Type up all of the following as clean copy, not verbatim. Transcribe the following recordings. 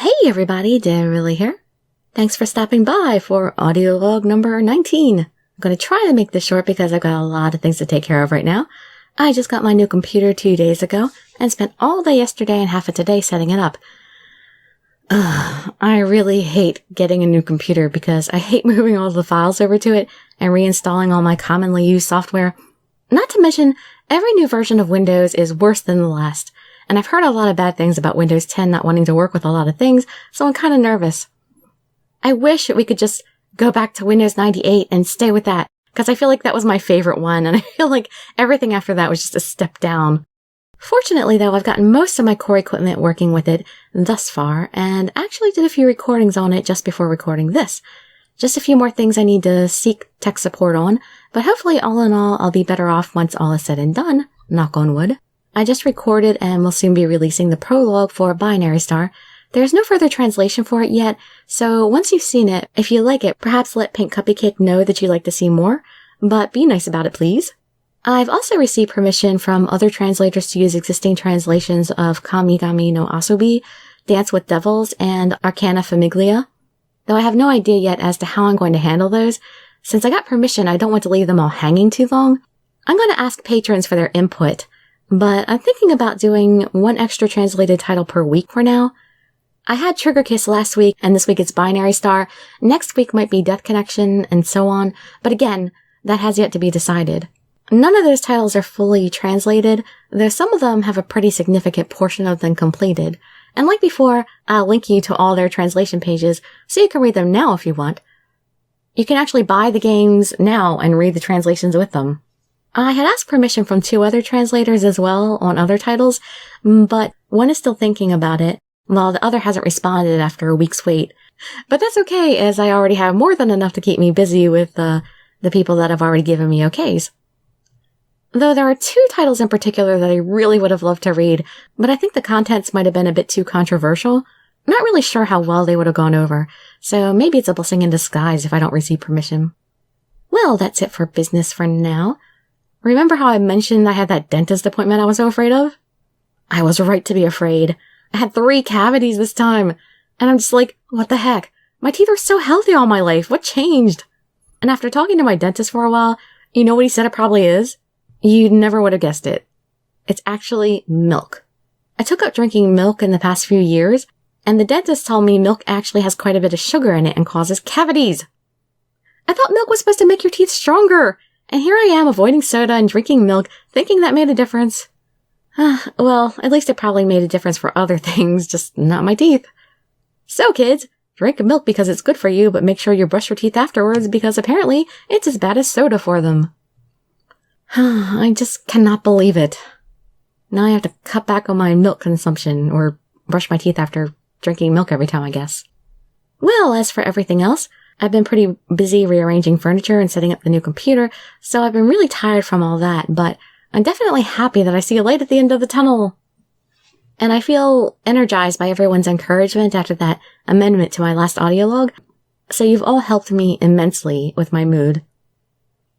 Hey everybody, Dirili here. Thanks for stopping by for Audiolog number 19. I'm going to try to make this short because I've got a lot of things to take care of right now. I just got my new computer 2 days ago and spent all day yesterday and half of today setting it up. I really hate getting a new computer because I hate moving all the files over to it and reinstalling all my commonly used software. Not to mention, every new version of Windows is worse than the last. And I've heard a lot of bad things about Windows 10 not wanting to work with a lot of things, so I'm kind of nervous. I wish we could just go back to Windows 98 and stay with that, because I feel like that was my favorite one, and I feel like everything after that was just a step down. Fortunately, though, I've gotten most of my core equipment working with it thus far, and actually did a few recordings on it just before recording this. Just a few more things I need to seek tech support on, but hopefully all in all, I'll be better off once all is said and done, knock on wood. I just recorded and will soon be releasing the prologue for Binary Star. There's no further translation for it yet, so once you've seen it, if you like it, perhaps let Pink Cupcake know that you'd like to see more, but be nice about it, please. I've also received permission from other translators to use existing translations of Kagami no Asobi, Dance with Devils, and Aracana Famiglia, though I have no idea yet as to how I'm going to handle those. Since I got permission, I don't want to leave them all hanging too long. I'm going to ask patrons for their input, but I'm thinking about doing one extra translated title per week for now. I had Trigger Kiss last week, and this week it's Binary Star. Next week might be Death Connection, and so on. But again, that has yet to be decided. None of those titles are fully translated, though some of them have a pretty significant portion of them completed. And like before, I'll link you to all their translation pages, so you can read them now if you want. You can actually buy the games now and read the translations with them. I had asked permission from 2 other translators as well on other titles, but one is still thinking about it, while the other hasn't responded after a week's wait. But that's okay, as I already have more than enough to keep me busy with the people that have already given me okays. Though there are 2 titles in particular that I really would have loved to read, but I think the contents might have been a bit too controversial. Not really sure how well they would have gone over, so maybe it's a blessing in disguise if I don't receive permission. Well, that's it for business for now. Remember how I mentioned I had that dentist appointment I was so afraid of? I was right to be afraid. I had 3 cavities this time, and I'm just like, what the heck? My teeth are so healthy all my life. What changed? And after talking to my dentist for a while, you know what he said it probably is? You never would have guessed it. It's actually milk. I took up drinking milk in the past few years, and the dentist told me milk actually has quite a bit of sugar in it and causes cavities. I thought milk was supposed to make your teeth stronger, and here I am avoiding soda and drinking milk, thinking that made a difference. Well, at least it probably made a difference for other things, just not my teeth. So kids, drink milk because it's good for you, but make sure you brush your teeth afterwards because apparently it's as bad as soda for them. I just cannot believe it. Now I have to cut back on my milk consumption, or brush my teeth after drinking milk every time, I guess. Well, as for everything else, I've been pretty busy rearranging furniture and setting up the new computer, so I've been really tired from all that, but I'm definitely happy that I see a light at the end of the tunnel. And I feel energized by everyone's encouragement after that amendment to my last audiolog, so you've all helped me immensely with my mood.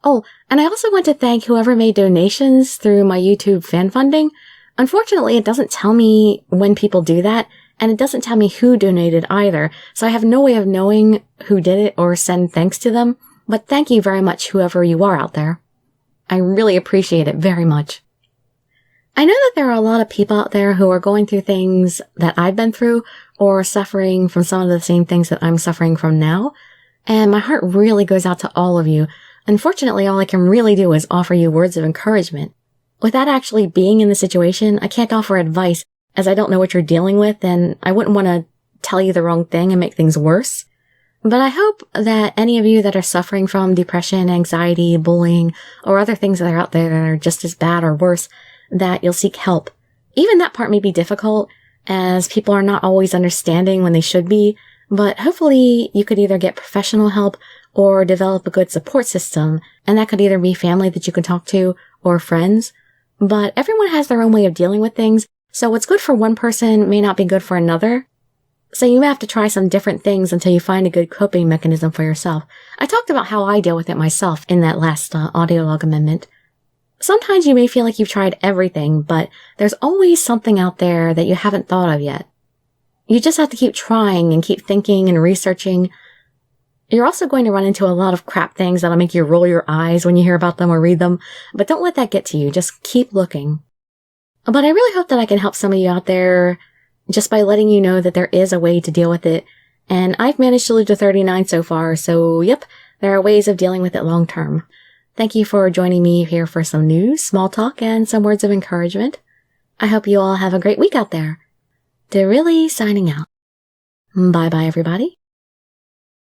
Oh, and I also want to thank whoever made donations through my YouTube fan funding. Unfortunately, it doesn't tell me when people do that, and it doesn't tell me who donated either, so I have no way of knowing who did it or send thanks to them, but thank you very much whoever you are out there. I really appreciate it very much. I know that there are a lot of people out there who are going through things that I've been through or suffering from some of the same things that I'm suffering from now, and my heart really goes out to all of you. Unfortunately, all I can really do is offer you words of encouragement. Without actually being in the situation, I can't offer advice as I don't know what you're dealing with, and I wouldn't want to tell you the wrong thing and make things worse. But I hope that any of you that are suffering from depression, anxiety, bullying, or other things that are out there that are just as bad or worse, that you'll seek help. Even that part may be difficult, as people are not always understanding when they should be, but hopefully you could either get professional help or develop a good support system, and that could either be family that you can talk to or friends. But everyone has their own way of dealing with things, so what's good for one person may not be good for another. So you may have to try some different things until you find a good coping mechanism for yourself. I talked about how I deal with it myself in that last audiolog amendment. Sometimes you may feel like you've tried everything, but there's always something out there that you haven't thought of yet. You just have to keep trying and keep thinking and researching. You're also going to run into a lot of crap things that'll make you roll your eyes when you hear about them or read them, but don't let that get to you. Just keep looking. But I really hope that I can help some of you out there just by letting you know that there is a way to deal with it. And I've managed to live to 39 so far, so yep, there are ways of dealing with it long term. Thank you for joining me here for some news, small talk, and some words of encouragement. I hope you all have a great week out there. Dirili signing out. Bye-bye, everybody.